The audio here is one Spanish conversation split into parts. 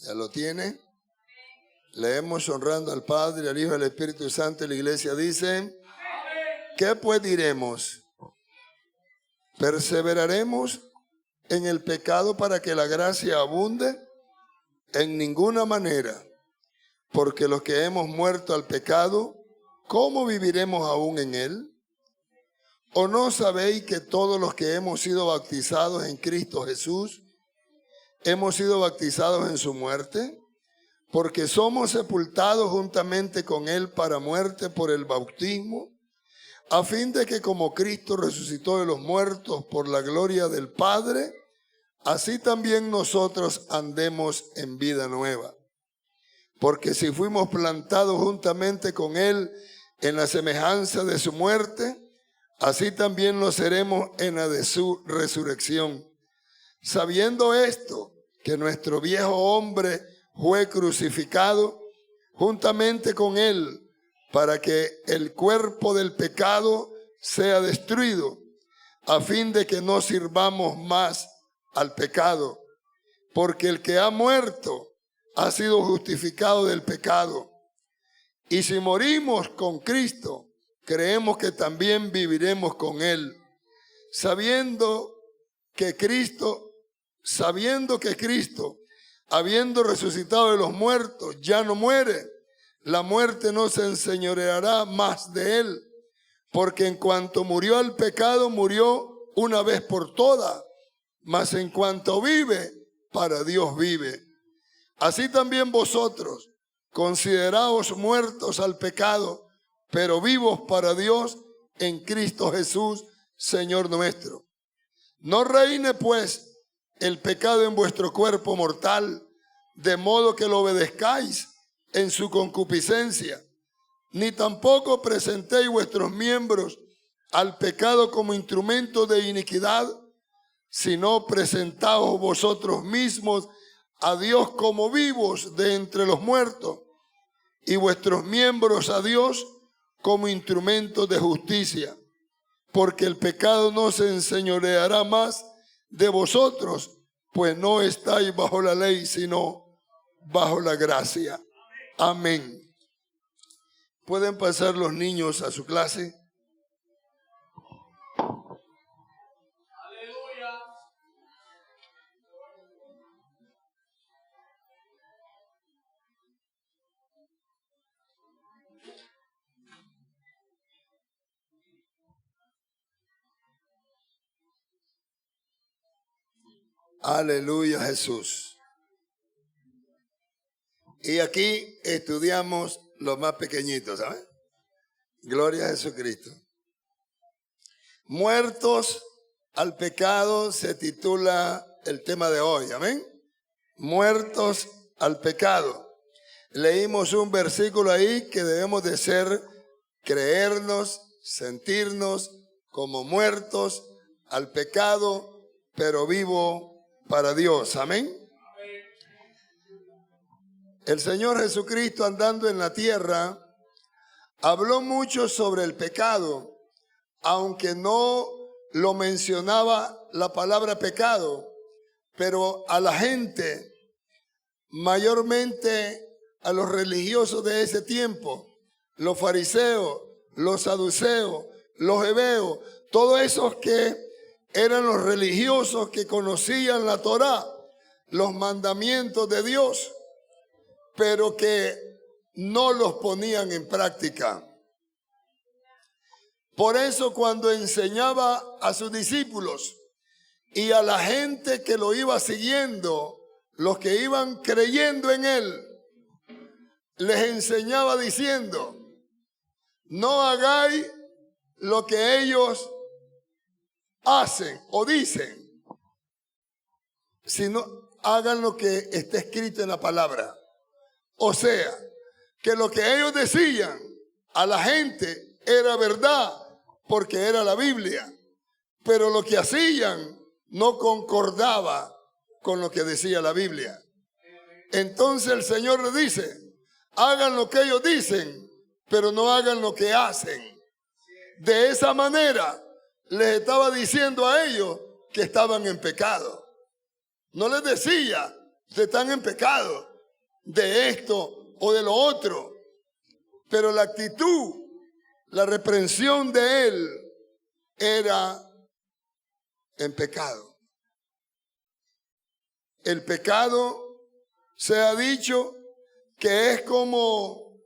¿Ya lo tiene? Leemos honrando al Padre, al Hijo y al Espíritu Santo, y la iglesia dice: ¿qué pues diremos? ¿Perseveraremos en el pecado para que la gracia abunde? En ninguna manera, porque los que hemos muerto al pecado, ¿cómo viviremos aún en él? ¿O no sabéis que todos los que hemos sido bautizados en Cristo Jesús, hemos sido bautizados en su muerte? Porque somos sepultados juntamente con él para muerte por el bautismo, a fin de que como Cristo resucitó de los muertos por la gloria del Padre, así también nosotros andemos en vida nueva. Porque si fuimos plantados juntamente con él en la semejanza de su muerte, así también lo seremos en la de su resurrección. Sabiendo esto, que nuestro viejo hombre fue crucificado juntamente con él, para que el cuerpo del pecado sea destruido, a fin de que no sirvamos más al pecado. Porque el que ha muerto ha sido justificado del pecado. Y si morimos con Cristo, creemos que también viviremos con él, sabiendo que Cristo, habiendo resucitado de los muertos, ya no muere. La muerte no se enseñoreará más de él, porque en cuanto murió al pecado, murió una vez por todas, mas en cuanto vive, para Dios vive. Así también vosotros, consideraos muertos al pecado, pero vivos para Dios en Cristo Jesús, Señor nuestro. No reine pues el pecado en vuestro cuerpo mortal, de modo que lo obedezcáis en su concupiscencia, ni tampoco presentéis vuestros miembros al pecado como instrumento de iniquidad, sino presentaos vosotros mismos a Dios como vivos de entre los muertos, y vuestros miembros a Dios como instrumentos de justicia, porque el pecado no se enseñoreará más de vosotros, pues no estáis bajo la ley, sino bajo la gracia. Amén. ¿Pueden pasar los niños a su clase? Aleluya, Jesús. Y aquí estudiamos los más pequeñitos, ¿saben? Gloria a Jesucristo. Muertos al pecado se titula el tema de hoy, amén. Muertos al pecado. Leímos un versículo ahí que debemos de creernos, sentirnos como muertos al pecado, pero vivo para Dios, amén. El Señor Jesucristo, andando en la tierra, habló mucho sobre el pecado, aunque no lo mencionaba la palabra pecado, pero a la gente, mayormente a los religiosos de ese tiempo, los fariseos, los saduceos, los hebeos, todos esos que eran los religiosos que conocían la Torá, los mandamientos de Dios, pero que no los ponían en práctica. Por eso cuando enseñaba a sus discípulos y a la gente que lo iba siguiendo, los que iban creyendo en él, les enseñaba diciendo: no hagáis lo que ellos hacen o dicen, sino hagan lo que está escrito en la palabra. O sea, que lo que ellos decían a la gente era verdad, porque era la Biblia, pero lo que hacían no concordaba con lo que decía la Biblia. Entonces el Señor le dice: hagan lo que ellos dicen, pero no hagan lo que hacen. De esa manera les estaba diciendo a ellos que estaban en pecado. No les decía: ustedes están en pecado, de esto o de lo otro. Pero la actitud, la reprensión de él era en pecado. El pecado se ha dicho que es como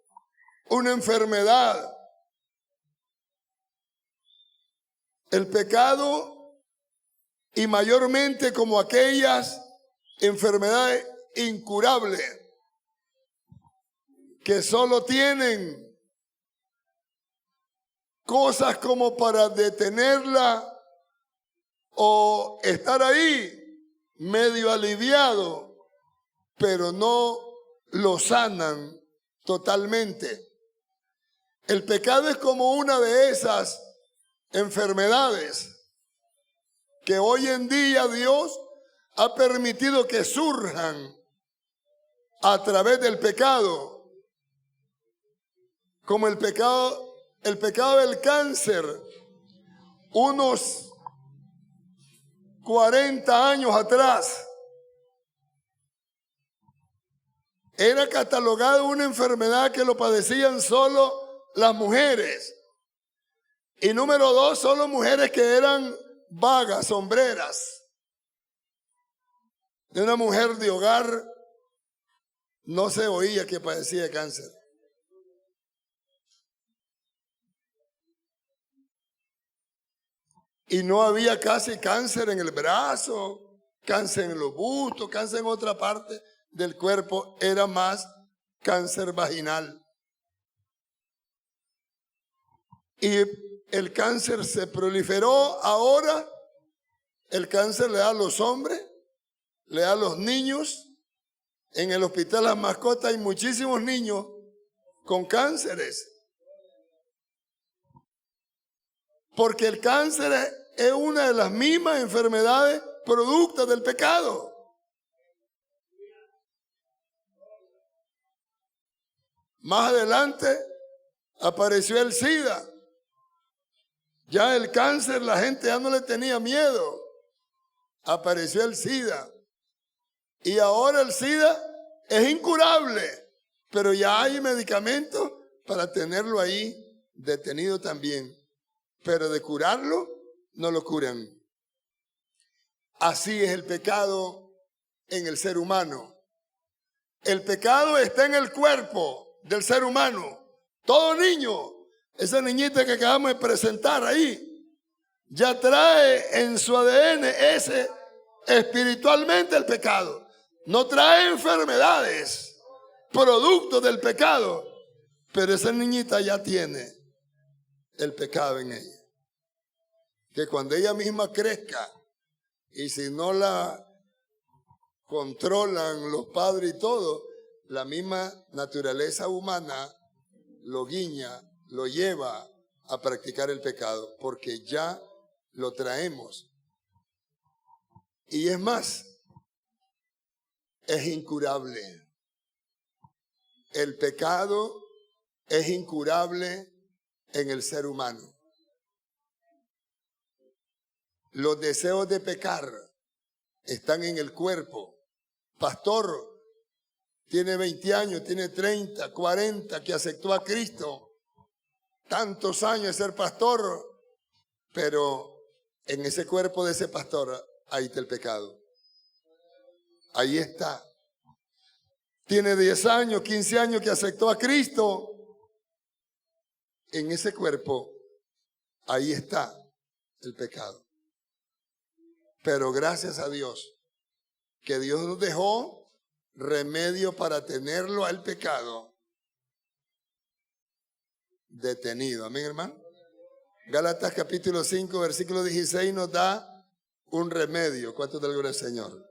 una enfermedad. El pecado, y mayormente como aquellas enfermedades incurables que solo tienen cosas como para detenerla o estar ahí medio aliviado, pero no lo sanan totalmente. El pecado es como una de esas enfermedades que hoy en día Dios ha permitido que surjan a través del pecado, como el pecado del cáncer. Unos 40 años atrás era catalogada una enfermedad que lo padecían solo las mujeres. Y número 2, solo mujeres que eran vagas, sombreras. De una mujer de hogar no se oía que padecía de cáncer. Y no había casi cáncer en el brazo, cáncer en los bustos, cáncer en otra parte del cuerpo. Era más cáncer vaginal. Y el cáncer se proliferó. Ahora el cáncer le da a los hombres, le da a los niños. En el hospital Las Mascotas hay muchísimos niños con cánceres. Porque el cáncer es una de las mismas enfermedades producto del pecado. Más adelante apareció el SIDA. Ya el cáncer la gente ya no le tenía miedo. Apareció el SIDA. Y ahora el SIDA es incurable, pero ya hay medicamentos para tenerlo ahí detenido también. Pero de curarlo, no lo curan. Así es el pecado en el ser humano. El pecado está en el cuerpo del ser humano. Todo niño, esa niñita que acabamos de presentar ahí, ya trae en su ADN ese espiritualmente el pecado. No trae enfermedades, producto del pecado, pero esa niñita ya tiene el pecado en ella. Que cuando ella misma crezca, y si no la controlan los padres y todo, la misma naturaleza humana lo guiña, lo lleva a practicar el pecado, porque ya lo traemos. Y es más, es incurable. El pecado es incurable en el ser humano. Los deseos de pecar están en el cuerpo. Pastor, tiene 20 años, tiene 30, 40, que aceptó a Cristo. Tantos años de ser pastor, pero en ese cuerpo de ese pastor, ahí está el pecado. Ahí está. Tiene 10 años, 15 años que aceptó a Cristo. En ese cuerpo, ahí está el pecado. Pero gracias a Dios, que Dios nos dejó remedio para tenerlo al pecado detenido. Amén, hermano. Gálatas capítulo 5, versículo 16 nos da un remedio. ¿Cuántos del gloria al Señor?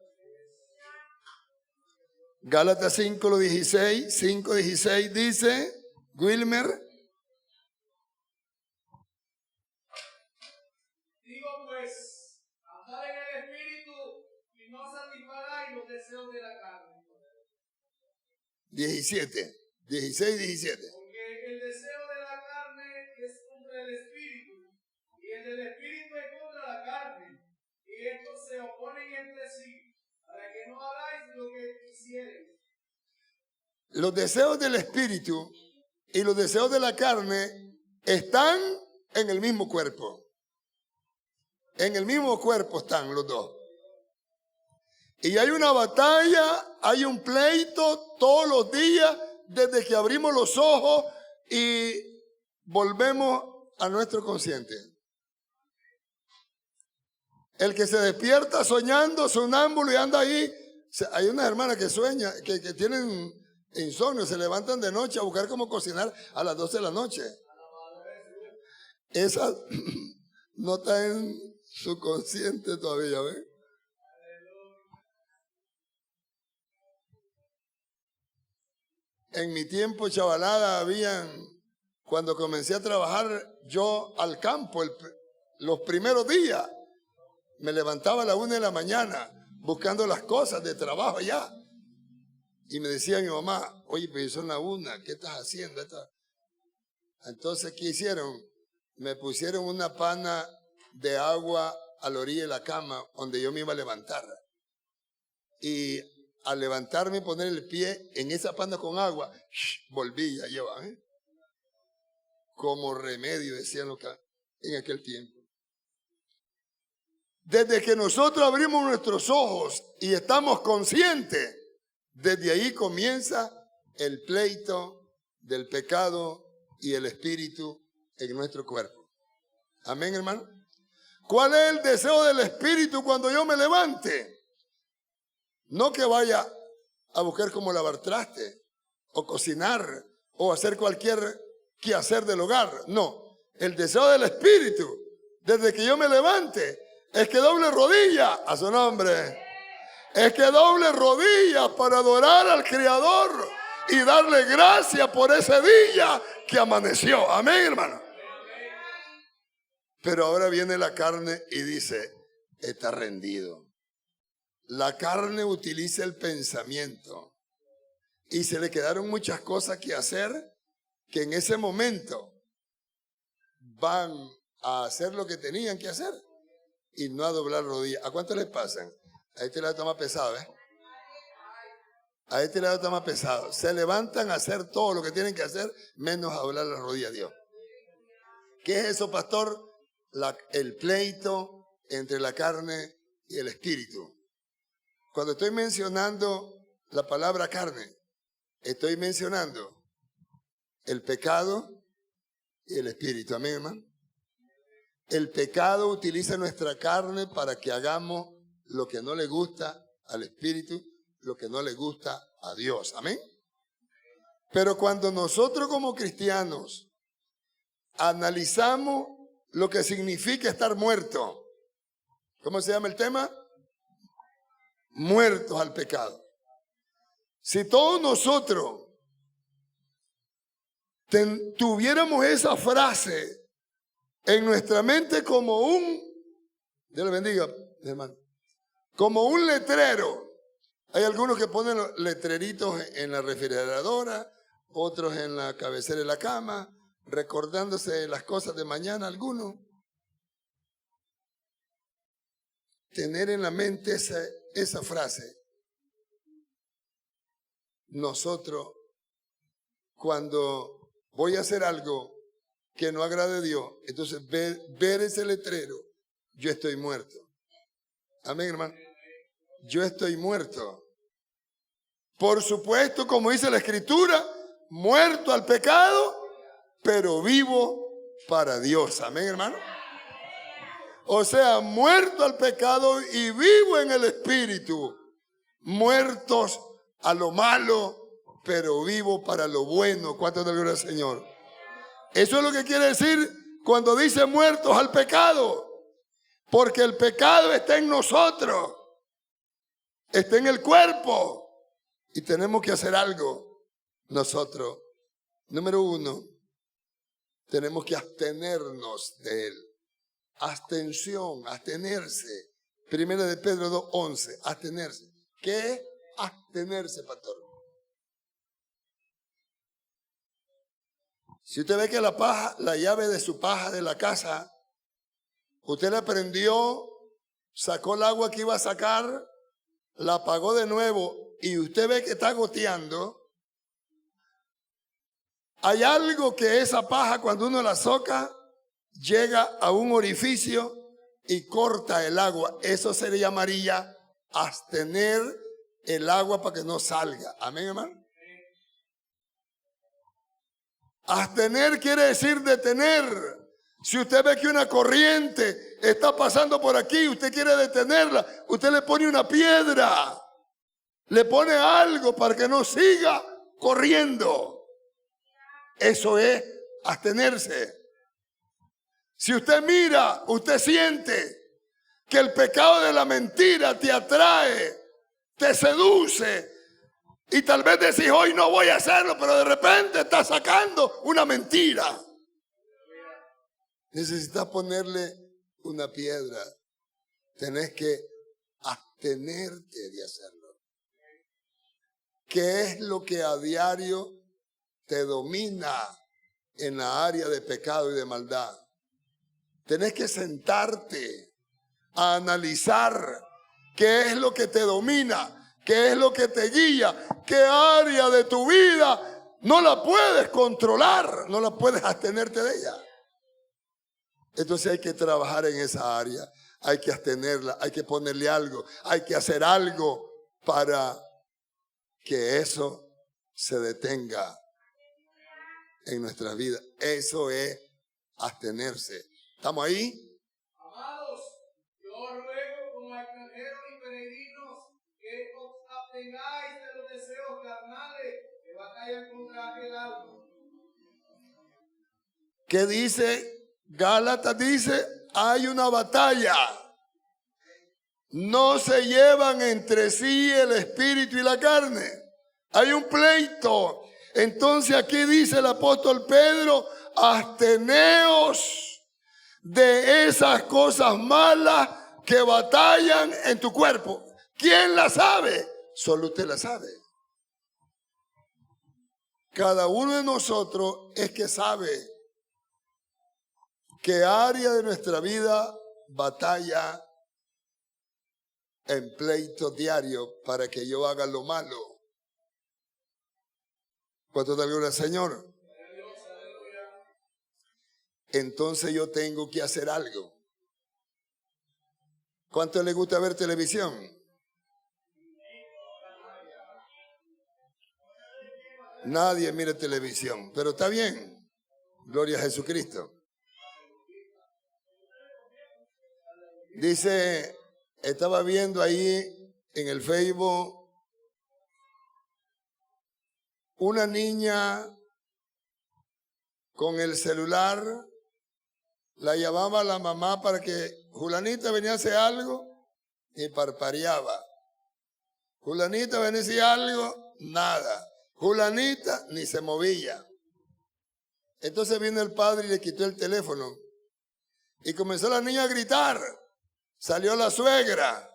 Gálatas 5:16 dice, Wilmer. Digo pues, andad en el Espíritu y no satisfagáis los deseos de la carne. 16, 17. Porque el deseo de la carne es contra el Espíritu, y el del Espíritu es contra la carne, y estos se oponen entre sí, para que no hagáis lo que quisierais. los deseos del espíritu y los deseos de la carne están en el mismo cuerpo. En el mismo cuerpo están los dos. Y hay una batalla, hay un pleito todos los días desde que abrimos los ojos y volvemos a nuestro consciente. El que se despierta soñando, sonámbulo y anda ahí. Hay unas hermanas que sueñan, que tienen insomnio, se levantan de noche a buscar cómo cocinar a las 12 de la noche. Esa no está en su consciente todavía, ¿ves? En mi tiempo, chavalada, cuando comencé a trabajar yo al campo, los primeros días, me levantaba a la 1 de la mañana buscando las cosas de trabajo allá. Y me decía mi mamá, oye, pues son las 1, ¿qué estás haciendo? Entonces, ¿qué hicieron? Me pusieron una pana de agua a la orilla de la cama donde yo me iba a levantar. Y al levantarme y poner el pie en esa pana con agua, volví ya lleva, como remedio, decían en aquel tiempo. Desde que nosotros abrimos nuestros ojos y estamos conscientes, desde ahí comienza el pleito del pecado y el espíritu en nuestro cuerpo. Amén, hermano. ¿Cuál es el deseo del espíritu cuando yo me levante? No que vaya a buscar cómo lavar traste, o cocinar, o hacer cualquier quehacer del hogar. No, el deseo del espíritu, desde que yo me levante, es que doble rodilla a su nombre. Es que doble rodilla para adorar al Creador y darle gracias por ese día que amaneció. Amén, hermano. Pero ahora viene la carne y dice, está rendido. La carne utiliza el pensamiento y se le quedaron muchas cosas que hacer que en ese momento van a hacer lo que tenían que hacer y no a doblar rodillas. ¿A cuánto les pasan? A este lado está más pesado, ¿eh? A este lado está más pesado. Se levantan a hacer todo lo que tienen que hacer, menos a doblar las rodillas a Dios. ¿Qué es eso, pastor? El pleito entre la carne y el espíritu. Cuando estoy mencionando la palabra carne, estoy mencionando el pecado y el espíritu. Amén, hermano. El pecado utiliza nuestra carne para que hagamos lo que no le gusta al espíritu, lo que no le gusta a Dios. Amén. Pero cuando nosotros como cristianos analizamos lo que significa estar muerto, ¿cómo se llama el tema? Muertos al pecado. Si todos nosotros tuviéramos esa frase en nuestra mente como Dios le bendiga, hermano, como un letrero. Hay algunos que ponen los letreritos en la refrigeradora, otros en la cabecera de la cama, recordándose las cosas de mañana algunos. Tener en la mente esa frase. Nosotros, cuando voy a hacer algo que no agrade a Dios, entonces ver ese letrero, yo estoy muerto. Amén, hermano. Yo estoy muerto. Por supuesto, como dice la Escritura, muerto al pecado, pero vivo para Dios. Amén, hermano. O sea, muerto al pecado y vivo en el Espíritu. Muertos a lo malo, pero vivo para lo bueno. ¿Cuánto de gloria al Señor? Eso es lo que quiere decir cuando dice muertos al pecado. Porque el pecado está en nosotros. Está en el cuerpo. Y tenemos que hacer algo nosotros. Número 1, tenemos que abstenernos de él. Abstención, abstenerse. Primera de Pedro 2:11, abstenerse. ¿Qué es abstenerse, pastor? Si usted ve que la llave de su paja de la casa, usted la prendió, sacó el agua que iba a sacar, la apagó de nuevo y usted ve que está goteando, Hay algo que esa paja cuando uno la soca llega a un orificio y corta el agua. Eso se le llamaría abstener el agua para que no salga. Amén, hermano. Abstener quiere decir detener. Si usted ve que una corriente está pasando por aquí, usted quiere detenerla, usted le pone una piedra, le pone algo para que no siga corriendo. Eso es abstenerse. Si usted mira, usted siente que el pecado de la mentira te atrae, te seduce, y tal vez decís, hoy no voy a hacerlo, pero de repente está sacando una mentira. Necesitas ponerle una piedra. Tenés que abstenerte de hacerlo. ¿Qué es lo que a diario te domina en la área de pecado y de maldad? Tenés que sentarte a analizar qué es lo que te domina, qué es lo que te guía, qué área de tu vida no la puedes controlar, no la puedes abstenerte de ella. Entonces hay que trabajar en esa área, hay que abstenerla, hay que ponerle algo, hay que hacer algo para que eso se detenga en nuestras vidas. Eso es abstenerse. ¿Estamos ahí? Amados, yo os ruego como extranjeros y peregrinos que os abstengáis de los deseos carnales que batallan contra aquel alma. ¿Qué dice? Gálatas dice, hay una batalla. No se llevan entre sí el espíritu y la carne. Hay un pleito. Entonces aquí dice el apóstol Pedro, absteneos de esas cosas malas que batallan en tu cuerpo. ¿Quién la sabe? Solo usted la sabe. Cada uno de nosotros es que sabe qué área de nuestra vida batalla en pleito diario para que yo haga lo malo. ¿Cuánto da gloria al Señor? Entonces yo tengo que hacer algo. ¿Cuánto le gusta ver televisión? Nadie mira televisión, pero está bien. Gloria a Jesucristo. Dice, estaba viendo ahí en el Facebook una niña con el celular, la llamaba a la mamá para que Julanita venía a hacer algo y parpadeaba. Julanita venía a hacer algo, nada. Julanita ni se movía. Entonces vino el padre y le quitó el teléfono y comenzó la niña a gritar. Salió la suegra,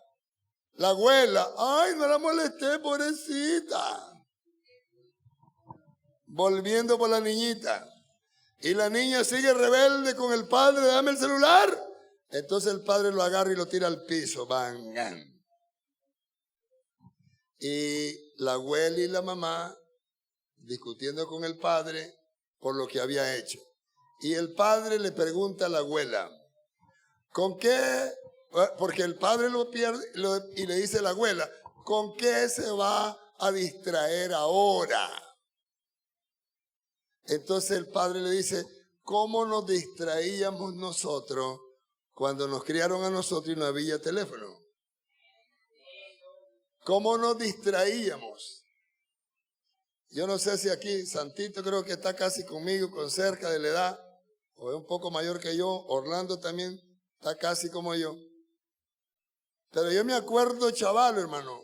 la abuela. Ay, no la molesté, pobrecita. Volviendo por la niñita. Y la niña sigue rebelde con el padre, dame el celular. Entonces el padre lo agarra y lo tira al piso. Bang. Y la abuela y la mamá discutiendo con el padre por lo que había hecho. Y el padre le pregunta a la abuela, ¿con qué? Porque el padre lo pierde y le dice a la abuela, ¿con qué se va a distraer ahora? Entonces el padre le dice, ¿cómo nos distraíamos nosotros cuando nos criaron a nosotros y no había teléfono? ¿Cómo nos distraíamos? Yo no sé si aquí, Santito creo que está casi conmigo, con cerca de la edad, o es un poco mayor que yo, Orlando también está casi como yo. Pero yo me acuerdo, chaval, hermano,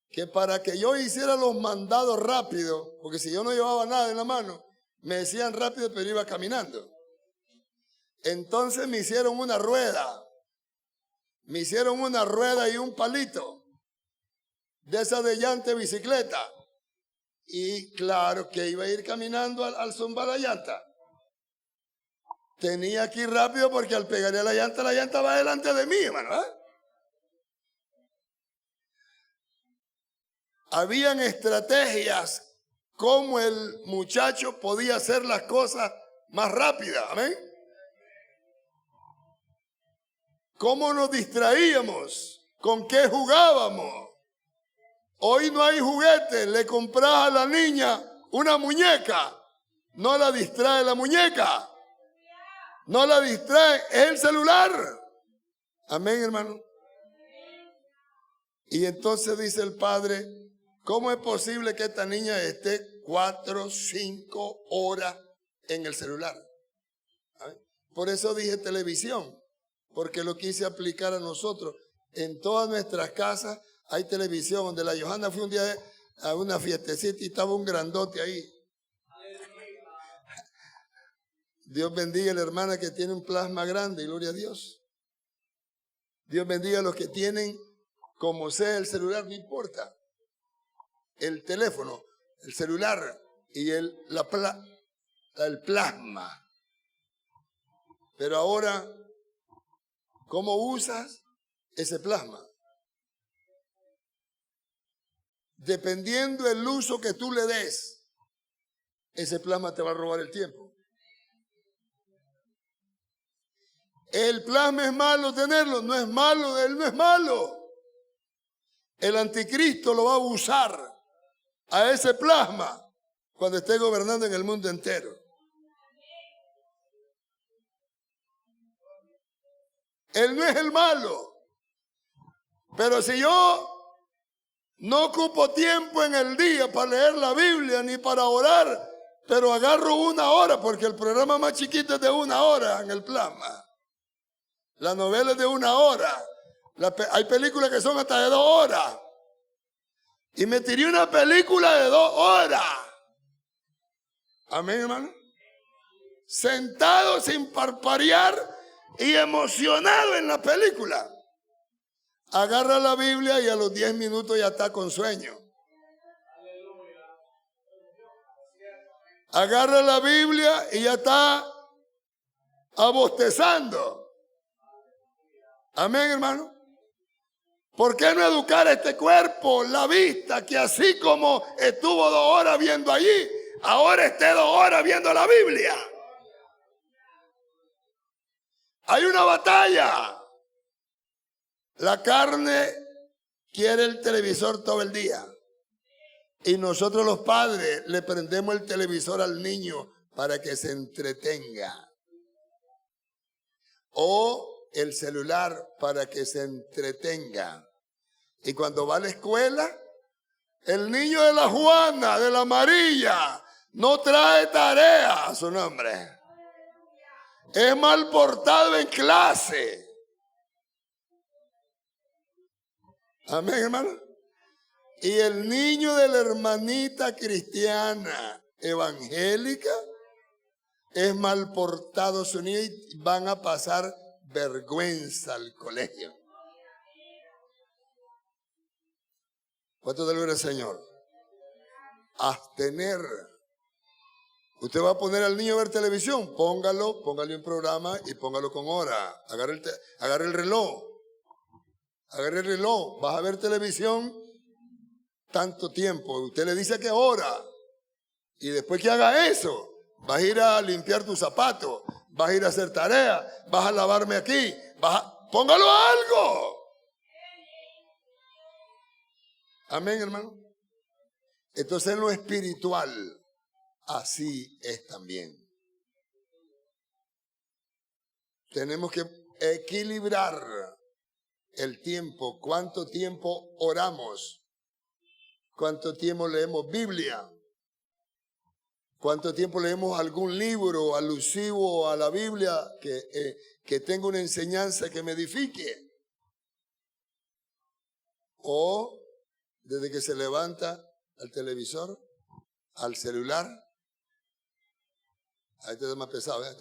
que para que yo hiciera los mandados rápido, porque si yo no llevaba nada en la mano, me decían rápido, pero iba caminando. Entonces me hicieron una rueda. Me hicieron una rueda y un palito. De esa de llanta de bicicleta. Y claro que iba a ir caminando al zumbar la llanta. Tenía que ir rápido porque al pegarle a la llanta va delante de mí, hermano. Habían estrategias cómo el muchacho podía hacer las cosas más rápidas. Amén. ¿Cómo nos distraíamos? ¿Con qué jugábamos? Hoy no hay juguetes. Le compras a la niña una muñeca. No la distrae la muñeca. No la distrae, es el celular. Amén, hermano. Y entonces dice el padre, ¿cómo es posible que esta niña esté 4, 5 horas en el celular? ¿Amén? Por eso dije televisión, porque lo quise aplicar a nosotros. En todas nuestras casas hay televisión. Donde la Johanna fue un día a una fiestecita y estaba un grandote ahí. Dios bendiga a la hermana que tiene un plasma grande, gloria a Dios. Dios bendiga a los que tienen, como sea el celular, no importa. El teléfono, el celular y el plasma. Pero ahora, ¿cómo usas ese plasma? Dependiendo del uso que tú le des, ese plasma te va a robar el tiempo. El plasma es malo tenerlo, no es malo, él no es malo. El anticristo lo va a usar a ese plasma cuando esté gobernando en el mundo entero. Él no es el malo. Pero si yo no ocupo tiempo en el día para leer la Biblia ni para orar, pero agarro 1 hora, porque el programa más chiquito es de 1 hora en el plasma. La novela es de 1 hora. Hay películas que son hasta de 2 horas. Y me tiré una película de 2 horas. Amén, hermano. Sentado sin parpadear y emocionado en la película. Agarra la Biblia y a los 10 minutos ya está con sueño. Agarra la Biblia y ya está abostezando. Amén, hermano. ¿Por qué no educar a este cuerpo, la vista, que así como estuvo 2 horas viendo allí, ahora esté 2 horas viendo la Biblia? Hay una batalla. La carne quiere el televisor todo el día. Y nosotros los padres le prendemos el televisor al niño para que se entretenga. O el celular para que se entretenga. Y cuando va a la escuela, el niño de la Juana, de la amarilla, no trae tarea a su nombre. Es mal portado en clase. Amén, hermano. Y el niño de la hermanita cristiana evangélica es mal portado su niño y van a pasar vergüenza al colegio. ¿Cuánto de gloria al Señor? Abstener. Usted va a poner al niño a ver televisión, póngale un programa y póngalo con hora. Agarre el reloj. Agarre el reloj. Vas a ver televisión tanto tiempo. Usted le dice qué hora. Y después que haga eso, vas a ir a limpiar tus zapatos, vas a ir a hacer tarea, vas a lavarme aquí, póngalo algo. Amén, hermano. Entonces en lo espiritual, así es también. Tenemos que equilibrar el tiempo. ¿Cuánto tiempo oramos? ¿Cuánto tiempo leemos Biblia? ¿Cuánto tiempo leemos algún libro alusivo a la Biblia que tenga una enseñanza que me edifique? O desde que se levanta al televisor, al celular. Ahí te da más pesado, ¿eh?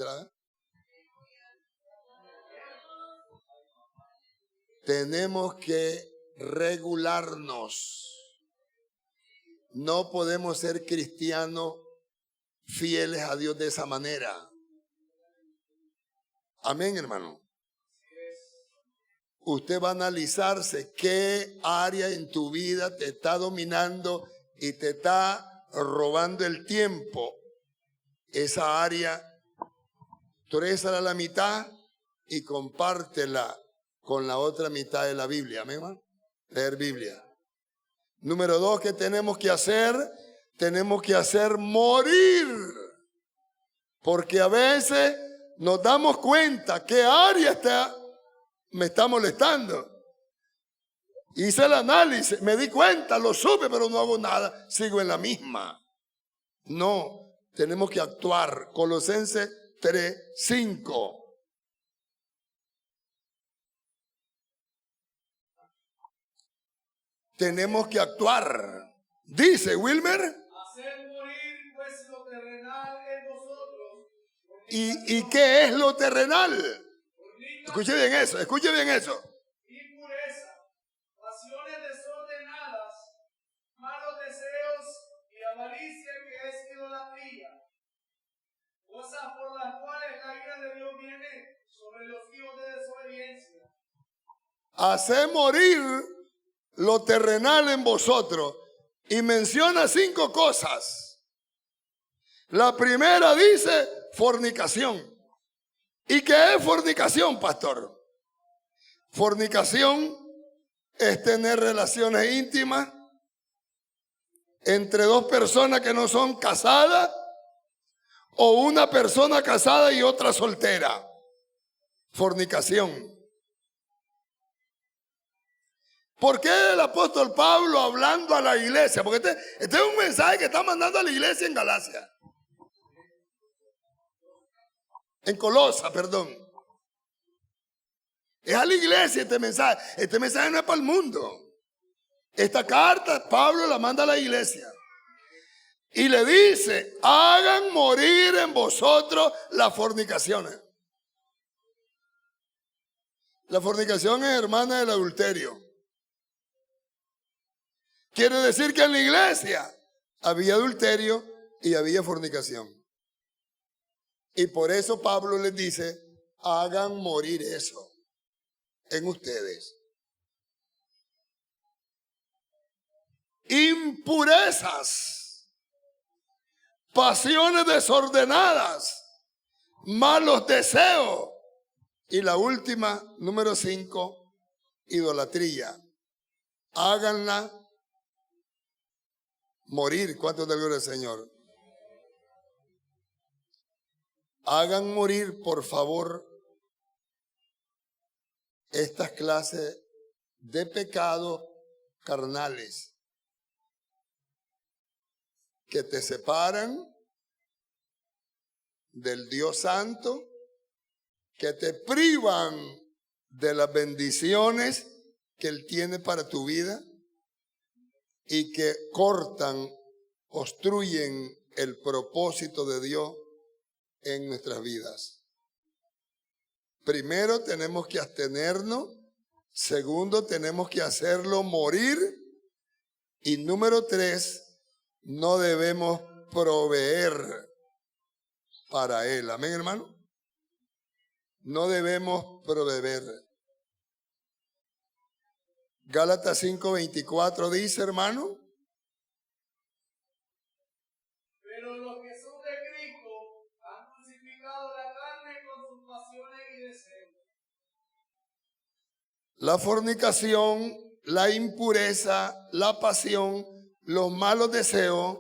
Tenemos que regularnos. No podemos ser cristianos fieles a Dios de esa manera. Amén, hermano. Usted va a analizarse qué área en tu vida te está dominando y te está robando el tiempo, esa área, trésala a la mitad y compártela con la otra mitad de la Biblia. ¿Amén, hermano? Leer Biblia. Número 2, ¿qué tenemos que hacer? Tenemos que hacer morir. Porque a veces nos damos cuenta qué área me está molestando. Hice el análisis, me di cuenta, lo supe, pero no hago nada. Sigo en la misma. No, tenemos que actuar. Colosenses 3:5. Tenemos que actuar. Dice Wilmer. Hacer morir pues lo terrenal en vosotros. ¿Y qué es lo terrenal? Escuche bien eso, escuche bien eso. Impureza, pasiones desordenadas, malos deseos y avaricia, que es idolatría. Cosas por las cuales la ira de Dios viene sobre los hijos de desobediencia. Hacer morir lo terrenal en vosotros. Y menciona 5 cosas. La primera dice fornicación. ¿Y qué es fornicación, pastor? Fornicación es tener relaciones íntimas entre 2 personas que no son casadas, o una persona casada y otra soltera. Fornicación. ¿Por qué el apóstol Pablo hablando a la iglesia? Porque este es un mensaje que está mandando a la iglesia en Galacia. En Colosa, perdón. Es a la iglesia este mensaje. Este mensaje no es para el mundo. Esta carta Pablo la manda a la iglesia. Y le dice, hagan morir en vosotros las fornicaciones. La fornicación es hermana del adulterio. Quiere decir que en la iglesia había adulterio y había fornicación. Y por eso Pablo les dice, hagan morir eso en ustedes. Impurezas, pasiones desordenadas, malos deseos. Y la última, número 5, idolatría. Háganla morir. ¿Cuántos de gloria al Señor? Hagan morir, por favor, estas clases de pecados carnales que te separan del Dios Santo, que te privan de las bendiciones que Él tiene para tu vida y que cortan, obstruyen el propósito de Dios en nuestras vidas. Primero tenemos que abstenernos, segundo tenemos que hacerlo morir y número 3, no debemos proveer para Él. Amén, hermano. No debemos proveer. Gálatas 5:24 dice, hermano. Pero los que son de Cristo han crucificado la carne con sus pasiones y deseos. La fornicación, la impureza, la pasión, los malos deseos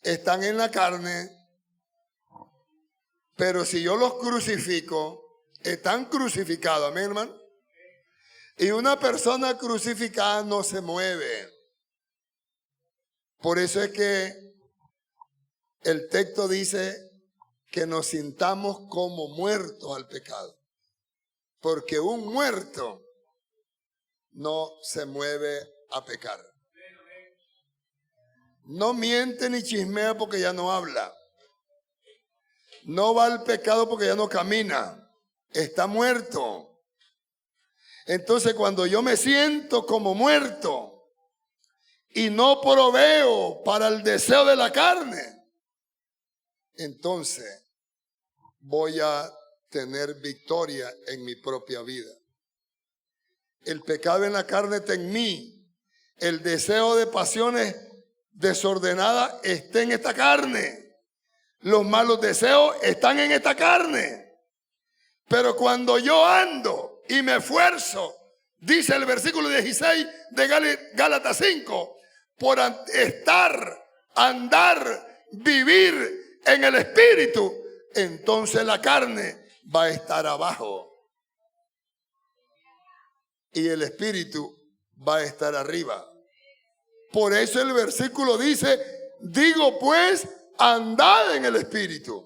están en la carne, pero si yo los crucifico, están crucificados. Amén, hermano. Y una persona crucificada no se mueve. Por eso es que el texto dice que nos sintamos como muertos al pecado. Porque un muerto no se mueve a pecar. No miente ni chismea porque ya no habla. No va al pecado porque ya no camina. Está muerto. Entonces cuando yo me siento como muerto y no proveo para el deseo de la carne, entonces voy a tener victoria en mi propia vida. El pecado en la carne está en mí. El deseo de pasiones desordenada está en esta carne. Los malos deseos están en esta carne. Pero cuando yo ando y me esfuerzo, dice el versículo 16 de Gálatas 5, por andar, vivir en el Espíritu, entonces la carne va a estar abajo y el Espíritu va a estar arriba. Por eso el versículo dice, digo pues, andad en el Espíritu.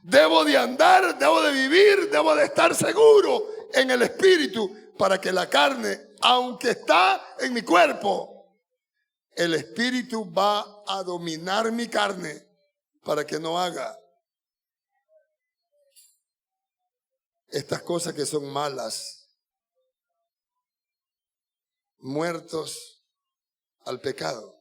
Debo de andar, debo de vivir, debo de estar seguro en el Espíritu para que la carne, aunque está en mi cuerpo, el Espíritu va a dominar mi carne para que no haga estas cosas que son malas, muertos al pecado.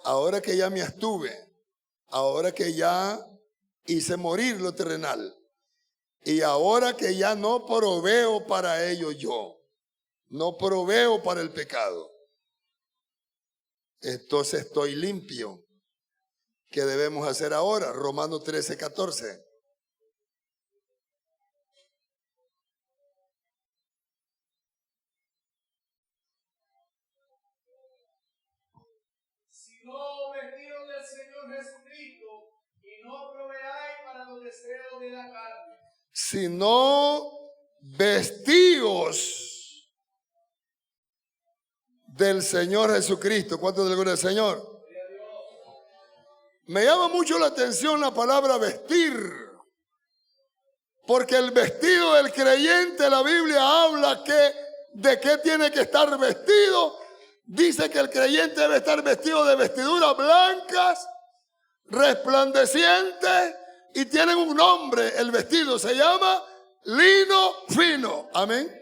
Ahora que ya me abstuve, ahora que ya hice morir lo terrenal, y ahora que ya no proveo para ello yo, no proveo para el pecado, entonces estoy limpio. ¿Qué debemos hacer ahora? Romanos 13:14. No vestidos del Señor Jesucristo y no proveáis para los deseos de la carne. Sino vestidos del Señor Jesucristo. ¿Cuántos de la gloria del Señor? Me llama mucho la atención la palabra vestir, porque el vestido del creyente, la Biblia habla de qué tiene que estar vestido. Dice que el creyente debe estar vestido de vestiduras blancas, resplandecientes, y tienen un nombre. El vestido se llama lino fino. Amén.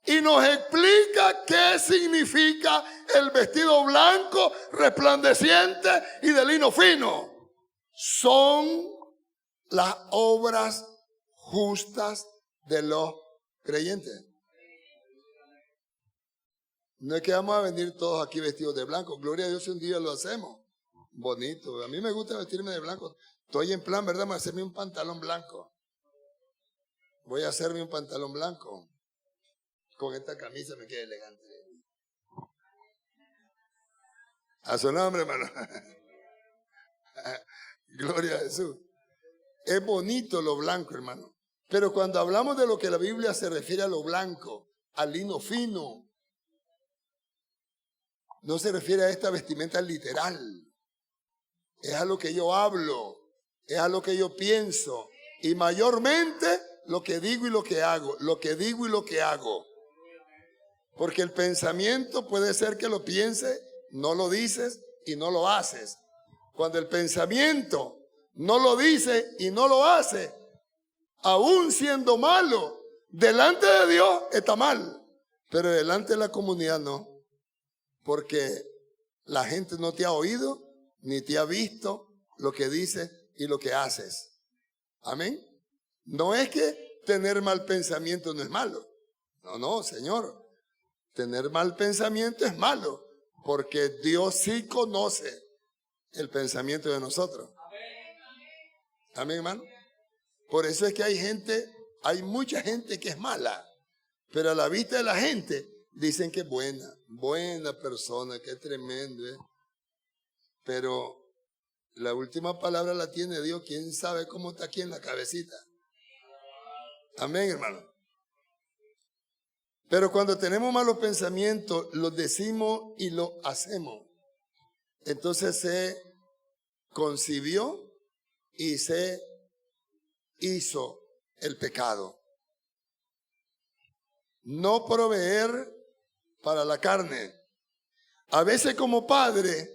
Y nos explica qué significa el vestido blanco, resplandeciente y de lino fino. Son las obras justas de los creyentes. No es que vamos a venir todos aquí vestidos de blanco. Gloria a Dios si un día lo hacemos. Bonito. A mí me gusta vestirme de blanco. Estoy en plan, ¿verdad? Voy a hacerme un pantalón blanco. Voy a hacerme un pantalón blanco. Con esta camisa me queda elegante. A su nombre, hermano. Gloria a Jesús. Es bonito lo blanco, hermano. Pero cuando hablamos de lo que la Biblia se refiere a lo blanco, al lino fino, no se refiere a esta vestimenta literal. Es a lo que yo hablo, es a lo que yo pienso, y mayormente lo que digo y lo que hago, lo que digo y lo que hago. Porque el pensamiento puede ser que lo pienses, no lo dices y no lo haces. Cuando el pensamiento no lo dice y no lo hace, aún siendo malo, delante de Dios está mal, pero delante de la comunidad no. Porque la gente no te ha oído ni te ha visto lo que dices y lo que haces. Amén. No es que tener mal pensamiento no es malo. No, no, Señor. Tener mal pensamiento es malo, porque Dios sí conoce el pensamiento de nosotros. Amén, hermano. Por eso es que hay mucha gente que es mala, pero a la vista de la gente dicen que es buena persona, que es tremendo, ¿eh? Pero la última palabra la tiene Dios. ¿Quién sabe cómo está aquí en la cabecita? Amén, hermano. Pero cuando tenemos malos pensamientos, los decimos y lo hacemos. Entonces se concibió y se hizo el pecado. No proveer para la carne. A veces como padre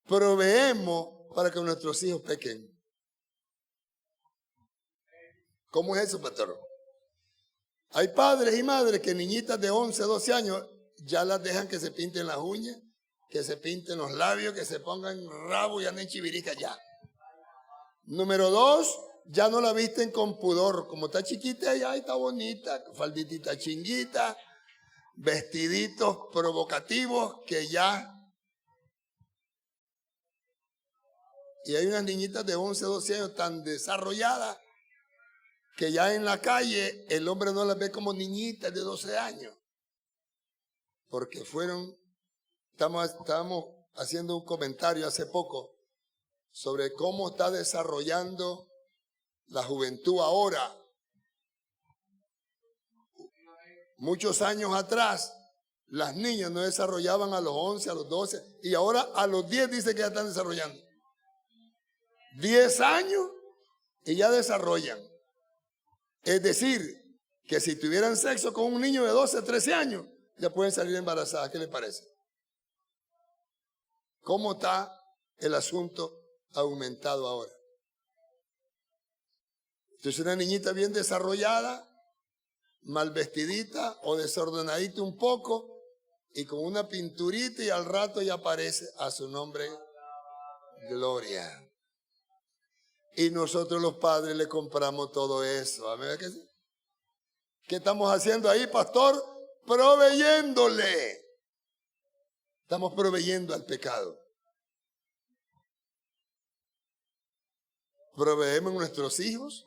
proveemos para que nuestros hijos pequen. ¿Cómo es eso, pastor? Hay padres y madres que niñitas de 11, 12 años ya las dejan que se pinten las uñas, que se pinten los labios, que se pongan rabo y anden chivirica ya. Número 2, ya no la visten con pudor. Como está chiquita, ya está bonita, falditita chinguita, vestiditos provocativos que ya... Y hay unas niñitas de 11, 12 años tan desarrolladas que ya en la calle el hombre no las ve como niñitas de 12 años. Porque estábamos haciendo un comentario hace poco sobre cómo está desarrollando la juventud ahora. Muchos años atrás, las niñas no desarrollaban a los 11, a los 12, y ahora a los 10 dice que ya están desarrollando. 10 años y ya desarrollan. Es decir, que si tuvieran sexo con un niño de 12, 13 años, ya pueden salir embarazadas. ¿Qué le parece? ¿Cómo está el asunto aumentado ahora? Entonces una niñita bien desarrollada, mal vestidita o desordenadita un poco y con una pinturita y al rato ya aparece a su nombre gloria. Y nosotros los padres le compramos todo eso. ¿Amén? ¿Qué sí? ¿Qué estamos haciendo ahí, pastor? Proveyéndole. Estamos proveyendo al pecado. Proveemos a nuestros hijos.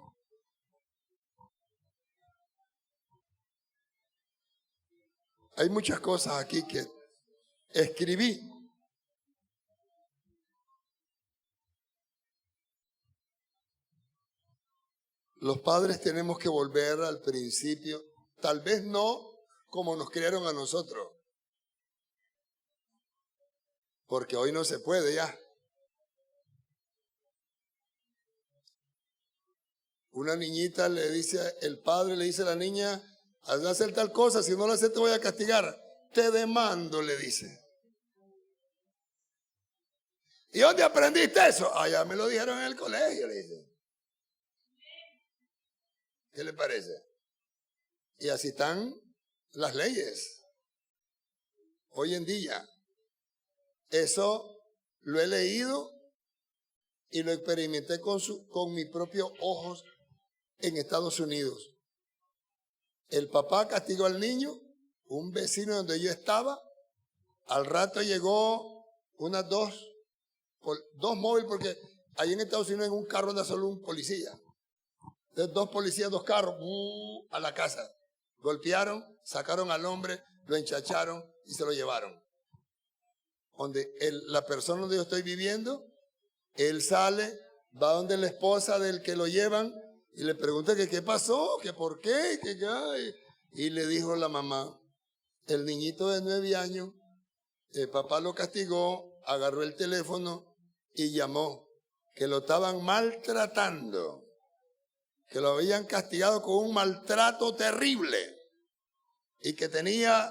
Hay muchas cosas aquí que escribí. Los padres tenemos que volver al principio, tal vez no como nos criaron a nosotros, porque hoy no se puede ya. Una niñita le dice, el padre le dice a la niña, haz de hacer tal cosa, si no lo haces te voy a castigar. Te demando, le dice. ¿Y dónde aprendiste eso? Allá me lo dijeron en el colegio, le dice. ¿Qué le parece? Y así están las leyes. Hoy en día. Eso lo he leído y lo experimenté con mis propios ojos en Estados Unidos. El papá castigó al niño, un vecino donde yo estaba. Al rato llegó unas dos móviles, porque ahí en Estados Unidos en un carro anda solo un policía. Entonces 2 policías, 2 carros, a la casa. Golpearon, sacaron al hombre, lo enchacharon y se lo llevaron. Donde la persona donde yo estoy viviendo, él sale, va donde la esposa del que lo llevan y le pregunta que qué pasó, que por qué, que ya. Y le dijo la mamá, el niñito de 9 años, el papá lo castigó, agarró el teléfono y llamó, que lo estaban maltratando. Que lo habían castigado con un maltrato terrible y que tenía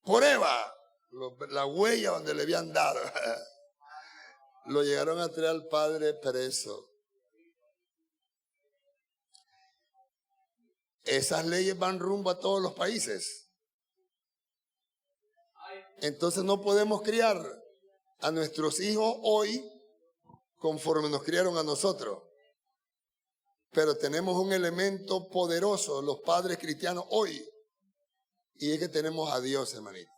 prueba, la huella donde le habían dado. Lo llegaron a traer al padre preso. Esas leyes van rumbo a todos los países. Entonces no podemos criar a nuestros hijos hoy conforme nos criaron a nosotros. Pero tenemos un elemento poderoso, los padres cristianos hoy, y es que tenemos a Dios, hermanito.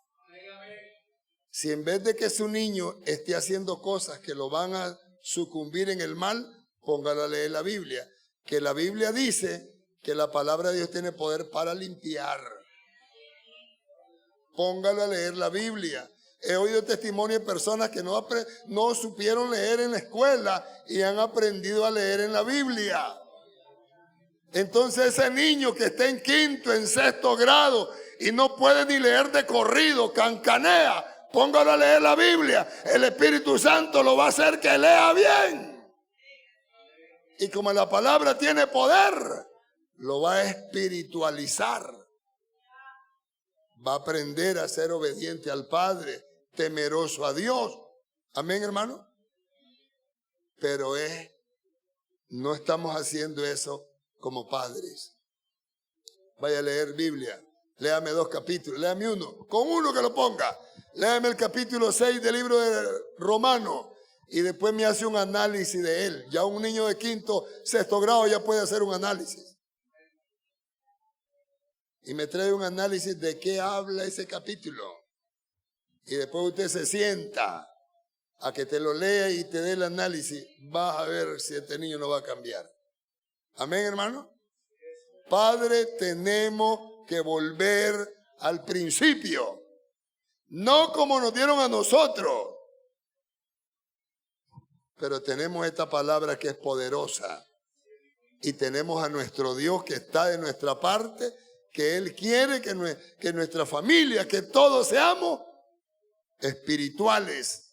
Si en vez de que su niño esté haciendo cosas que lo van a sucumbir en el mal, póngalo a leer la Biblia. Que la Biblia dice que la palabra de Dios tiene poder para limpiar. Póngalo a leer la Biblia. He oído testimonio de personas que no supieron leer en la escuela y han aprendido a leer en la Biblia. Entonces ese niño que está en 5º, en 6º grado y no puede ni leer de corrido, cancanea, póngalo a leer la Biblia. El Espíritu Santo lo va a hacer que lea bien. Y como la palabra tiene poder, lo va a espiritualizar. Va a aprender a ser obediente al Padre, temeroso a Dios. Amén, hermano. Pero no estamos haciendo eso como padres. Vaya a leer Biblia. Léame 2 capítulos. Léame uno. Con uno que lo ponga. Léame el capítulo 6 del libro de Romanos. y después me hace un análisis de él. Ya un niño de quinto, sexto grado ya puede hacer un análisis. Y me trae un análisis de qué habla ese capítulo. Y después usted se sienta a que te lo lea y te dé el análisis. Vas a ver si este niño no va a cambiar. Amén, hermano. Padre, tenemos que volver al principio. No como nos dieron a nosotros. Pero tenemos esta palabra que es poderosa. Y tenemos a nuestro Dios que está de nuestra parte, que Él quiere que nuestra familia, que todos seamos espirituales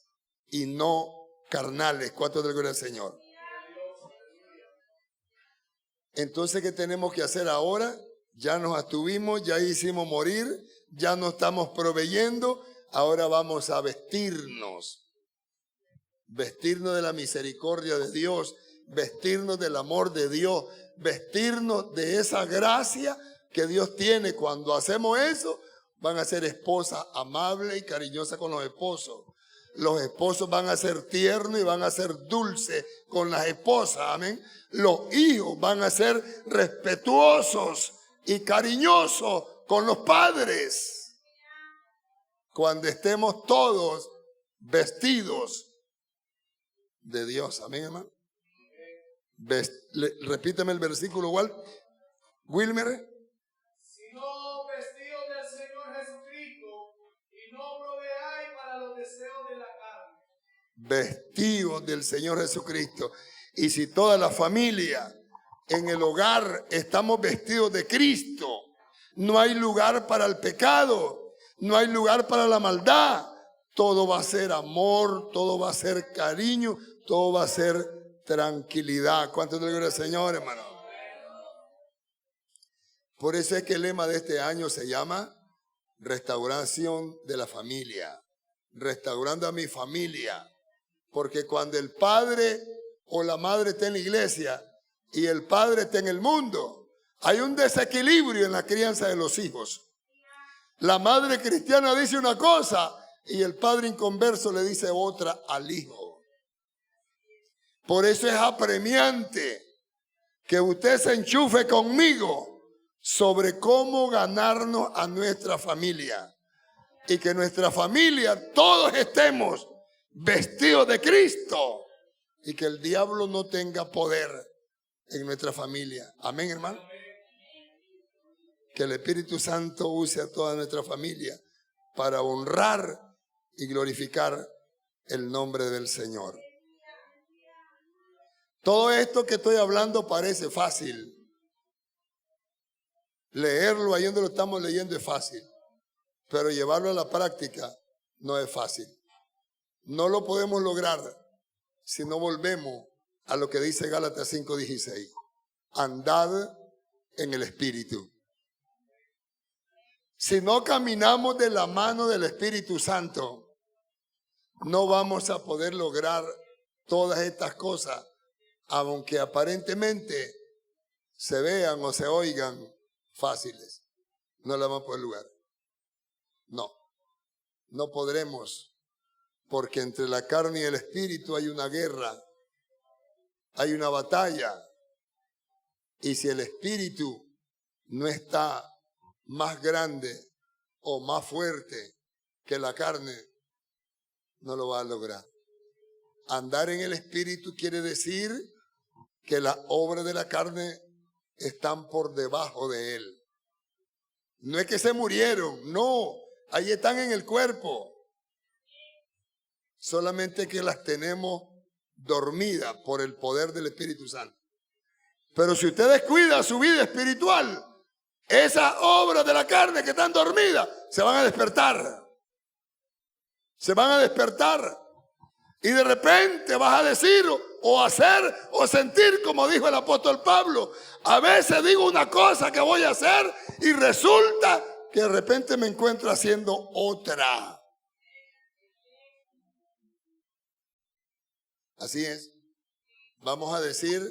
y no carnales. ¿Cuánto de la gloria al Señor? Entonces, ¿qué tenemos que hacer ahora? Ya nos abstuvimos, ya hicimos morir, ya no estamos proveyendo, ahora vamos a vestirnos. Vestirnos de la misericordia de Dios, vestirnos del amor de Dios, vestirnos de esa gracia que Dios tiene. Cuando hacemos eso, van a ser esposas amables y cariñosas con los esposos. Los esposos van a ser tiernos y van a ser dulces con las esposas, amén. Los hijos van a ser respetuosos y cariñosos con los padres. Cuando estemos todos vestidos de Dios, amén, hermano. Repíteme el versículo igual, Wilmer. Sino vestidos del Señor Jesucristo y no proveáis para los deseos de la carne. Vestidos del Señor Jesucristo. Y si toda la familia en el hogar estamos vestidos de Cristo, no hay lugar para el pecado, no hay lugar para la maldad. Todo va a ser amor, todo va a ser cariño, todo va a ser tranquilidad. ¿Cuánto te gloria al Señor, hermano? Por eso es que el lema de este año se llama restauración de la familia. Restaurando a mi familia. Porque cuando el padre o la madre está en la iglesia y el padre está en el mundo, hay un desequilibrio en la crianza de los hijos. La madre cristiana dice una cosa y el padre inconverso le dice otra al hijo. Por eso es apremiante que usted se enchufe conmigo sobre cómo ganarnos a nuestra familia. Y que nuestra familia todos estemos vestidos de Cristo. Y que el diablo no tenga poder en nuestra familia. Amén, hermano. Que el Espíritu Santo use a toda nuestra familia para honrar y glorificar el nombre del Señor. Todo esto que estoy hablando parece fácil. Leerlo ahí donde lo estamos leyendo es fácil. Pero llevarlo a la práctica no es fácil. No lo podemos lograr si no volvemos a lo que dice Gálatas 5:16. Andad en el Espíritu. Si no caminamos de la mano del Espíritu Santo, no vamos a poder lograr todas estas cosas, aunque aparentemente se vean o se oigan fáciles. No las vamos a poder lograr. No podremos, porque entre la carne y el espíritu hay una guerra, hay una batalla. Y si el espíritu no está más grande o más fuerte que la carne, no lo va a lograr. Andar en el espíritu quiere decir que las obras de la carne están por debajo de él. No es que se murieron, no, ahí están en el cuerpo. Solamente que las tenemos dormidas por el poder del Espíritu Santo. Pero si usted descuida su vida espiritual, esas obras de la carne que están dormidas se van a despertar. Se van a despertar. Y de repente vas a decir o hacer o sentir como dijo el apóstol Pablo. A veces digo una cosa que voy a hacer y resulta que de repente me encuentro haciendo otra. Así es. Vamos a decir,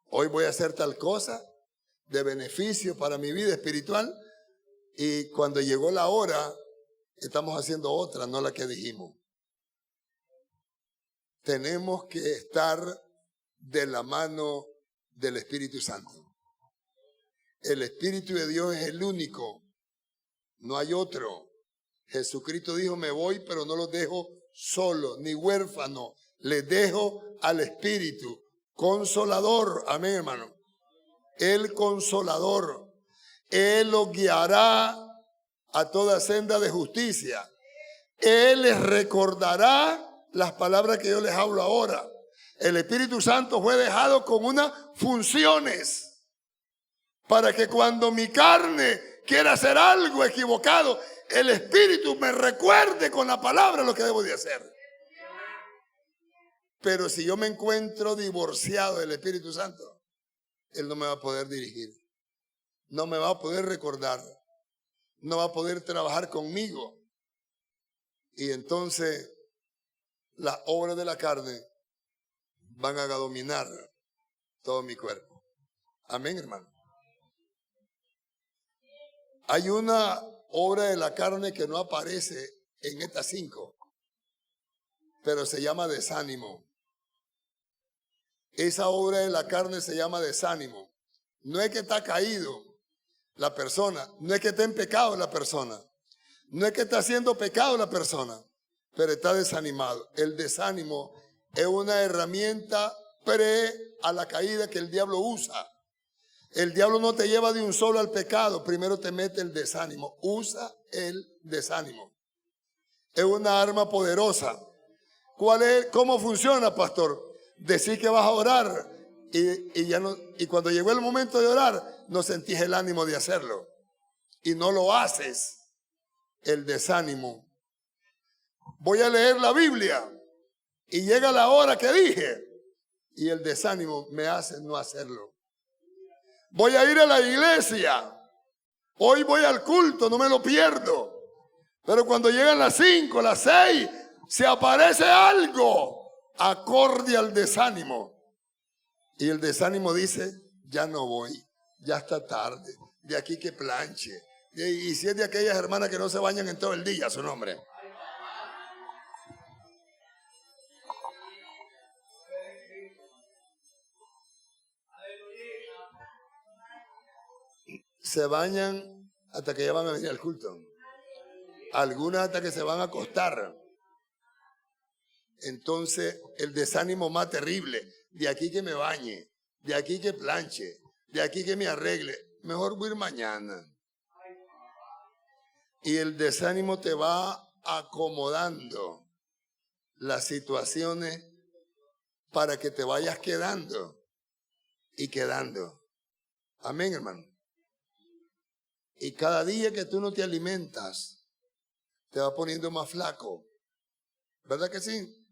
hoy voy a hacer tal cosa de beneficio para mi vida espiritual y cuando llegó la hora estamos haciendo otra, no la que dijimos. tenemos que estar de la mano del Espíritu Santo. El Espíritu de Dios es el único, no hay otro. Jesucristo dijo, me voy, pero no los dejo solos, ni huérfanos. Les dejo al Espíritu Consolador. Amén, hermano. El Consolador. Él los guiará a toda senda de justicia. Él les recordará las palabras que yo les hablo ahora. El Espíritu Santo fue dejado con unas funciones para que cuando mi carne quiera hacer algo equivocado, el Espíritu me recuerde con la palabra lo que debo de hacer. Pero si yo me encuentro divorciado del Espíritu Santo, Él no me va a poder dirigir, no me va a poder recordar, no va a poder trabajar conmigo. Y entonces las obras de la carne van a dominar todo mi cuerpo. Amén, hermano. Hay una obra de la carne que no aparece en estas 5, pero se llama desánimo. Esa obra de la carne se llama desánimo. No es que está caído la persona, no es que está en pecado la persona, no es que está haciendo pecado la persona, pero está desanimado. El desánimo es una herramienta a la caída que el diablo usa. El diablo no te lleva de un solo al pecado, primero te mete el desánimo. Usa el desánimo. Es una arma poderosa. ¿Cuál es? ¿Cómo funciona, pastor? Decir que vas a orar y cuando llegó el momento de orar no sentís el ánimo de hacerlo y no lo haces. El desánimo. Voy a leer la Biblia y llega la hora que dije y el desánimo me hace no hacerlo. Voy a ir a la iglesia, hoy voy al culto, no me lo pierdo, pero cuando llegan las 5, las 6, se aparece algo acorde al desánimo y el desánimo dice, ya no voy, ya está tarde, de aquí que planche. Y si es de aquellas hermanas que no se bañan en todo el día, su nombre. Se bañan hasta que ya van a venir al culto. Algunas hasta que se van a acostar. Entonces el desánimo más terrible. De aquí que me bañe, de aquí que planche, de aquí que me arregle. Mejor voy a ir mañana. Y el desánimo te va acomodando las situaciones para que te vayas quedando y quedando. Amén, hermano. Y cada día que tú no te alimentas, te va poniendo más flaco. ¿Verdad que sí?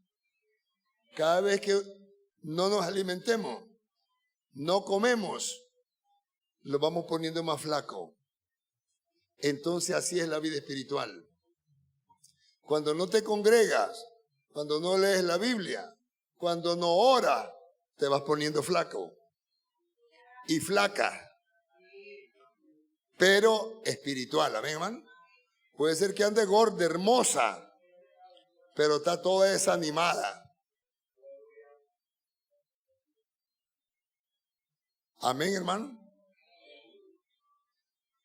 Cada vez que no nos alimentemos, no comemos, lo vamos poniendo más flaco. Entonces así es la vida espiritual. Cuando no te congregas, cuando no lees la Biblia, cuando no oras, te vas poniendo flaco y flaca. Pero espiritual, amén, hermano. Puede ser que ande gorda, hermosa, pero está toda desanimada. Amén, hermano.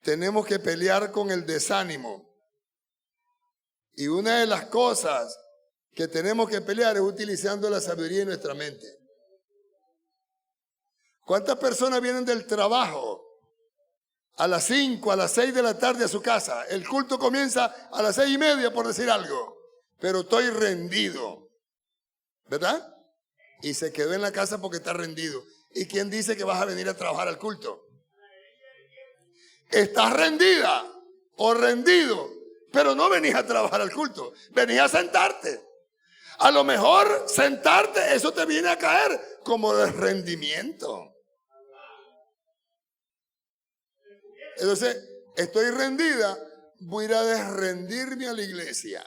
Tenemos que pelear con el desánimo. Y una de las cosas que tenemos que pelear es utilizando la sabiduría en nuestra mente. ¿Cuántas personas vienen del trabajo a las 5, a las 6 de la tarde a su casa? El culto comienza a las 6:30, por decir algo. Pero estoy rendido, ¿verdad? Y se quedó en la casa porque está rendido. ¿Y quién dice que vas a venir a trabajar al culto? Estás rendida o rendido, pero no venís a trabajar al culto. Venís a sentarte. A lo mejor sentarte, eso te viene a caer como de rendimiento. Entonces, estoy rendida, voy a ir a desrendirme a la iglesia.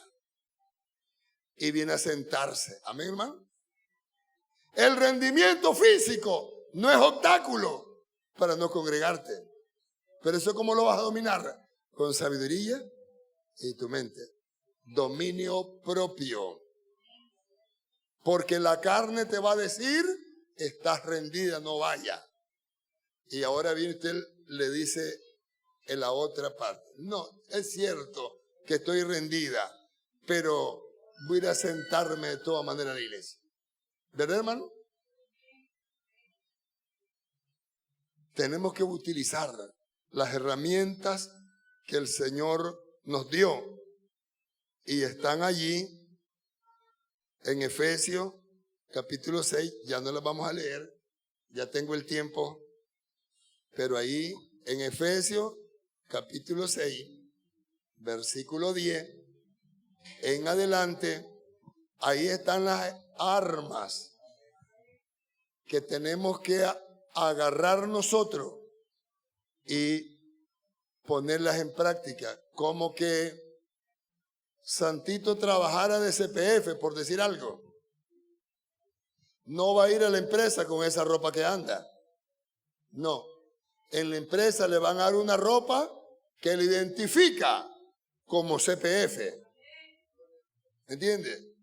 Y viene a sentarse. Amén, hermano. El rendimiento físico no es obstáculo para no congregarte. Pero eso, ¿cómo lo vas a dominar? Con sabiduría y tu mente. Dominio propio. Porque la carne te va a decir, estás rendida, no vaya. Y ahora viene usted, le dice en la otra parte, no, es cierto que estoy rendida, pero voy a ir a sentarme de todas maneras a la iglesia. ¿Verdad, hermano? Tenemos que utilizar las herramientas que el Señor nos dio. Y están allí en Efesios capítulo 6, ya no las vamos a leer, ya tengo el tiempo, pero ahí en Efesios capítulo 6, versículo 10, en adelante, ahí están las armas que tenemos que agarrar nosotros y ponerlas en práctica, como que Santito trabajara de CPF, por decir algo. No va a ir a la empresa con esa ropa que anda. No. En la empresa le van a dar una ropa que le identifica como CPF. ¿Entiende?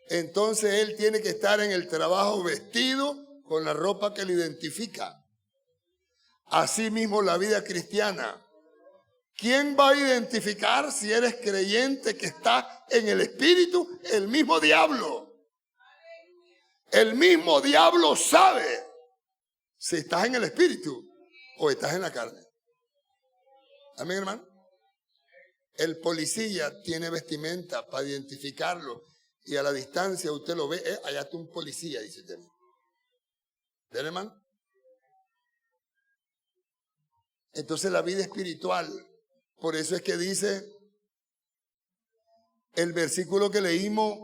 Entonces él tiene que estar en el trabajo vestido con la ropa que le identifica. Asimismo la vida cristiana. ¿Quién va a identificar si eres creyente que está en el Espíritu? El mismo diablo. El mismo diablo sabe si estás en el Espíritu o estás en la carne. Amén, hermano. El policía tiene vestimenta para identificarlo y a la distancia usted lo ve, allá está un policía, dice usted. ¿Ven, hermano? Entonces la vida espiritual, por eso es que dice el versículo que leímos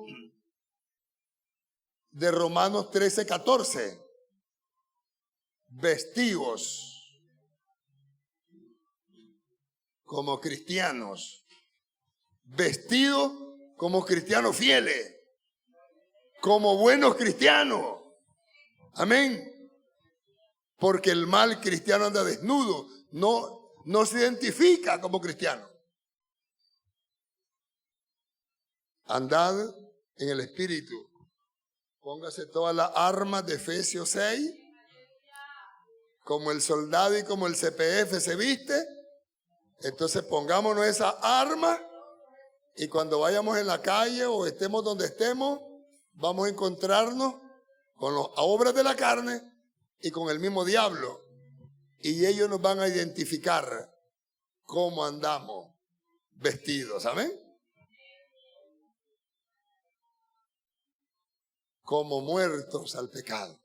de Romanos 13:14, vestidos como cristianos, vestidos como cristianos fieles, como buenos cristianos. Amén. Porque el mal cristiano anda desnudo, no se identifica como cristiano. Andad en el Espíritu. Póngase todas las armas de Efesios 6, como el soldado y como el CPF se viste. Entonces pongámonos esa arma y cuando vayamos en la calle o estemos donde estemos, vamos a encontrarnos con las obras de la carne y con el mismo diablo. Y ellos nos van a identificar cómo andamos vestidos. ¿Amén? Como muertos al pecado,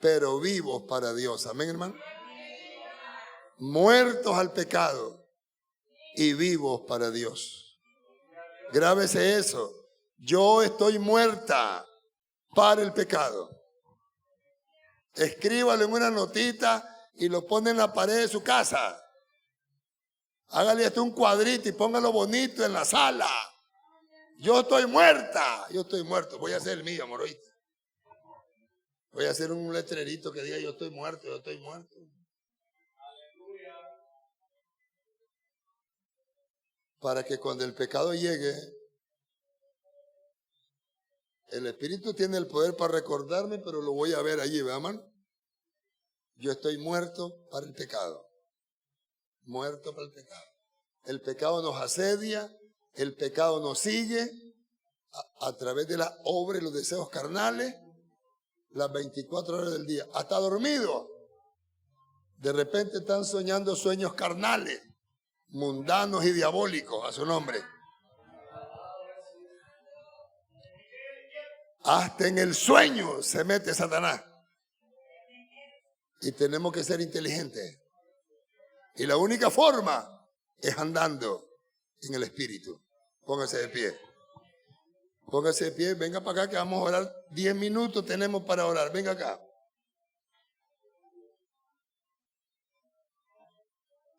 pero vivos para Dios. Amén, hermano. Muertos al pecado y vivos para Dios. Grábese eso. Yo estoy muerta para el pecado. Escríbalo en una notita y lo pone en la pared de su casa. Hágale hasta un cuadrito y póngalo bonito en la sala. Yo estoy muerta. Yo estoy muerto. Voy a hacer el mío, amor. ¿Oíste? Voy a hacer un letrerito que diga yo estoy muerto, yo estoy muerto. Para que cuando el pecado llegue, el Espíritu tiene el poder para recordarme, pero lo voy a ver allí, ¿verdad, hermano? Yo estoy muerto para el pecado. Muerto para el pecado. El pecado nos asedia, el pecado nos sigue a través de la obra y los deseos carnales, las 24 horas del día. Hasta dormido. De repente están soñando sueños carnales, mundanos y diabólicos a su nombre. Hasta en el sueño se mete Satanás. Y tenemos que ser inteligentes. Y la única forma es andando en el Espíritu. Póngase de pie. Póngase de pie, venga para acá que vamos a orar. 10 minutos tenemos para orar. Venga acá.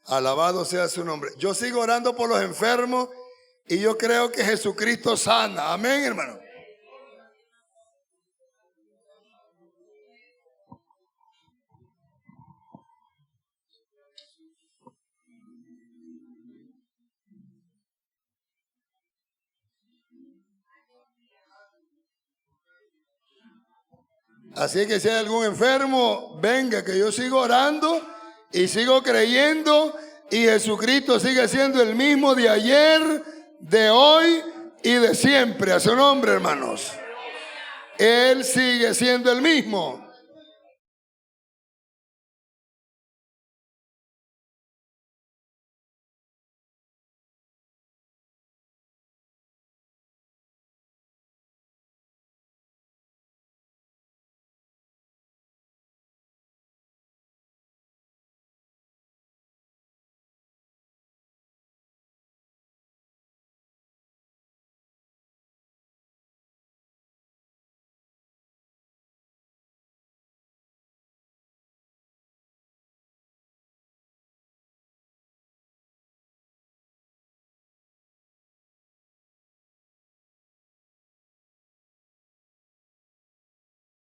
Alabado sea su nombre. Yo sigo orando por los enfermos y yo creo que Jesucristo sana. Amén, hermano. Así que si hay algún enfermo, venga, que yo sigo orando y sigo creyendo, y Jesucristo sigue siendo el mismo de ayer, de hoy y de siempre. A su nombre, hermanos. Él sigue siendo el mismo.